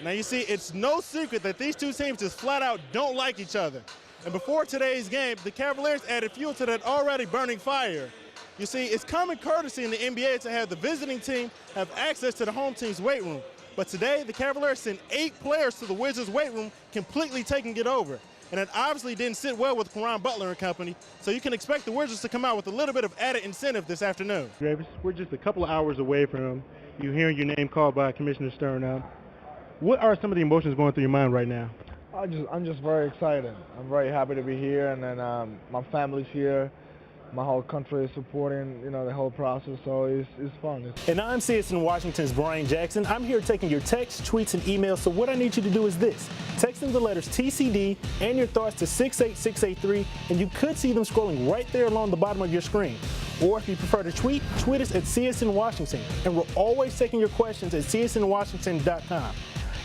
Now you see, it's no secret that these two teams just flat out don't like each other. And before today's game, the Cavaliers added fuel to that already burning fire. You see, it's common courtesy in the NBA to have the visiting team have access to the home team's weight room. But today, the Cavaliers sent 8 players to the Wizards' weight room, completely taking it over. And it obviously didn't sit well with Caron Butler and company, so you can expect the Wizards to come out with a little bit of added incentive this afternoon. Davis, we're just a couple of hours away from you hearing your name called by Commissioner Stern. What are some of the emotions going through your mind right now? I'm just very excited. I'm very happy to be here, and then my family's here. My whole country is supporting, the whole process, so it's fun. And I'm CSN Washington's Brian Jackson. I'm here taking your texts, tweets, and emails, so what I need you to do is this. Text in the letters TCD and your thoughts to 68683, and you could see them scrolling right there along the bottom of your screen. Or if you prefer to tweet us at CSN Washington, and we're always taking your questions at csnwashington.com.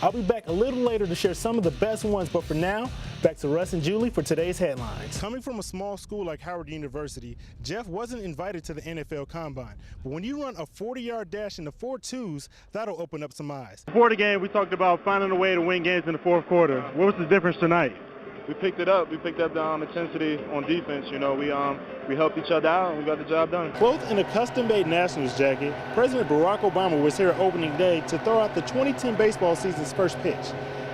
I'll be back a little later to share some of the best ones, but for now, back to Russ and Julie for today's headlines. Coming from a small school like Howard University, Jeff wasn't invited to the NFL Combine. But when you run a 40-yard dash in the 4.2s, that'll open up some eyes. Before the game, we talked about finding a way to win games in the fourth quarter. What was the difference tonight? We picked it up. We picked up the intensity on defense. We helped each other out, and we got the job done. Clothed in a custom-made Nationals jacket, President Barack Obama was here opening day to throw out the 2010 baseball season's first pitch.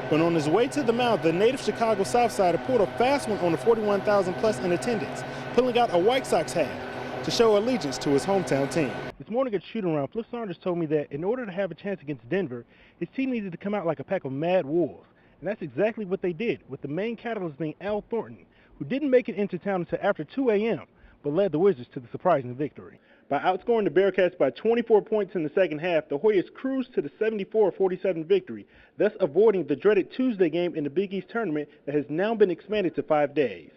But on his way to the mound, the native Chicago Southsider pulled a fast one on the 41,000-plus in attendance, pulling out a White Sox hat to show allegiance to his hometown team. This morning at shoot-around, Flip Saunders told me that in order to have a chance against Denver, his team needed to come out like a pack of mad wolves. And that's exactly what they did, with the main catalyst being Al Thornton, who didn't make it into town until after 2 a.m., but led the Wizards to the surprising victory. By outscoring the Bearcats by 24 points in the second half, the Hoyas cruised to the 74-47 victory, thus avoiding the dreaded Tuesday game in the Big East tournament that has now been expanded to 5 days.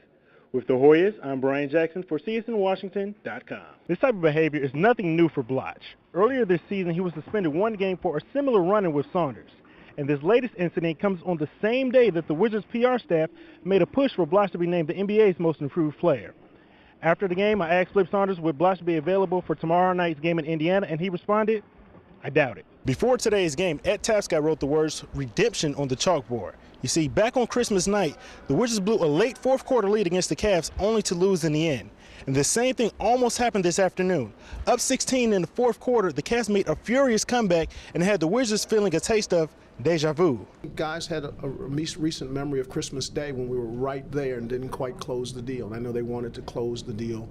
With the Hoyas, I'm Brian Jackson for CSNWashington.com. This type of behavior is nothing new for Bloch. Earlier this season, he was suspended 1 game for a similar run-in with Saunders. And this latest incident comes on the same day that the Wizards PR staff made a push for Bloch to be named the NBA's most improved player. After the game, I asked Flip Saunders would Bloch be available for tomorrow night's game in Indiana, and he responded, I doubt it. Before today's game, Ed Tapscott wrote the words redemption on the chalkboard. You see, back on Christmas night, the Wizards blew a late fourth quarter lead against the Cavs only to lose in the end. And the same thing almost happened this afternoon. Up 16 in the fourth quarter, the Cavs made a furious comeback and had the Wizards feeling a taste of deja vu. Guys had a recent memory of Christmas Day when we were right there and didn't quite close the deal. I know they wanted to close the deal.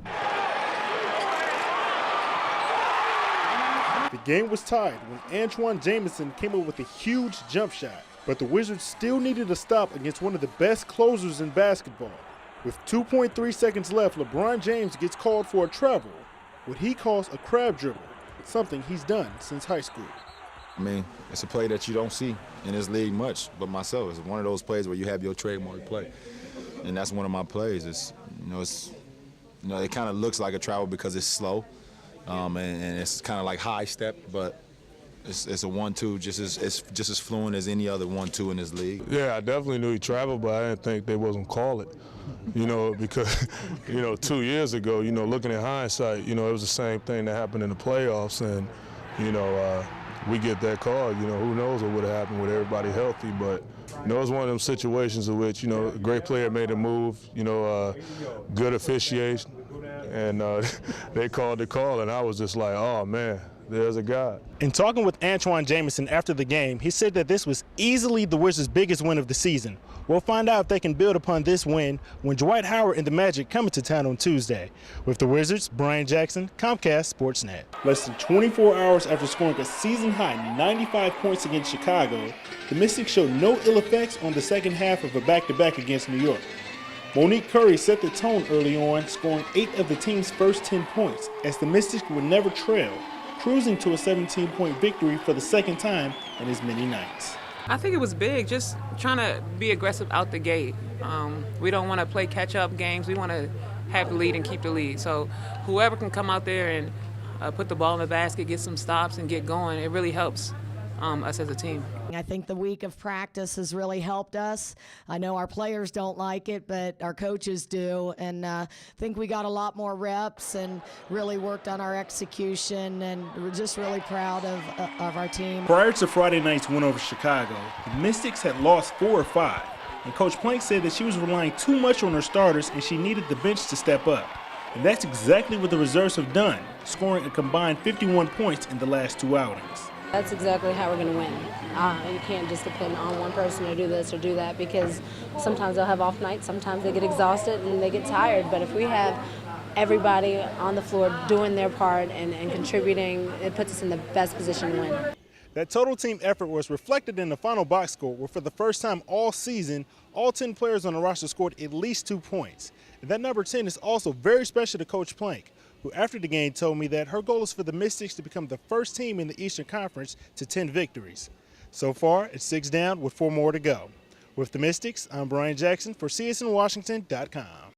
The game was tied when Antoine Jamison came up with a huge jump shot, but the Wizards still needed a stop against one of the best closers in basketball. With 2.3 seconds left, LeBron James gets called for a travel, what he calls a crab dribble, something he's done since high school. I mean, it's a play that you don't see in this league much, but myself, it's one of those plays where you have your trademark play, and that's one of my plays. It kind of looks like a travel because it's slow, and it's kind of like high step, but it's a 1-2, just as fluent as any other 1-2 in this league. Yeah, I definitely knew he traveled, but I didn't think they wasn't call it. Because 2 years ago, looking at hindsight, it was the same thing that happened in the playoffs, and we get that call. Who knows what would have happened with everybody healthy, but it was one of them situations in which a great player made a move, good officiation, and they called the call, and I was just like, oh man, there's a guy. In talking with Antoine Jamison after the game, he said that this was easily the Wizards' biggest win of the season. We'll find out if they can build upon this win when Dwight Howard and the Magic come into town on Tuesday. With the Wizards, Brian Jackson, Comcast Sportsnet. Less than 24 hours after scoring a season-high 95 points against Chicago, the Mystics showed no ill effects on the second half of a back-to-back against New York. Monique Curry set the tone early on, scoring 8 of the team's first 10 points, as the Mystics would never trail, cruising to a 17-point victory for the second time in as many nights. I think it was big, just trying to be aggressive out the gate. We don't want to play catch-up games. We want to have the lead and keep the lead. So whoever can come out there and put the ball in the basket, get some stops, and get going, it really helps us as a team. I think the week of practice has really helped us. I know our players don't like it, but our coaches do, and I think we got a lot more reps and really worked on our execution, and we're just really proud of our team. Prior to Friday night's win over Chicago, the Mystics had lost 4 or 5, and Coach Plank said that she was relying too much on her starters and she needed the bench to step up. And that's exactly what the reserves have done, scoring a combined 51 points in the last 2 outings. That's exactly how we're going to win. You can't just depend on one person to do this or do that, because sometimes they'll have off nights, sometimes they get exhausted and they get tired. But if we have everybody on the floor doing their part and contributing, it puts us in the best position to win. That total team effort was reflected in the final box score, where for the first time all season, all 10 players on the roster scored at least 2 points. And that number 10 is also very special to Coach Plank, who after the game told me that her goal is for the Mystics to become the first team in the Eastern Conference to 10 victories. So far, it's 6 down with 4 more to go. With the Mystics, I'm Brian Jackson for CSNWashington.com.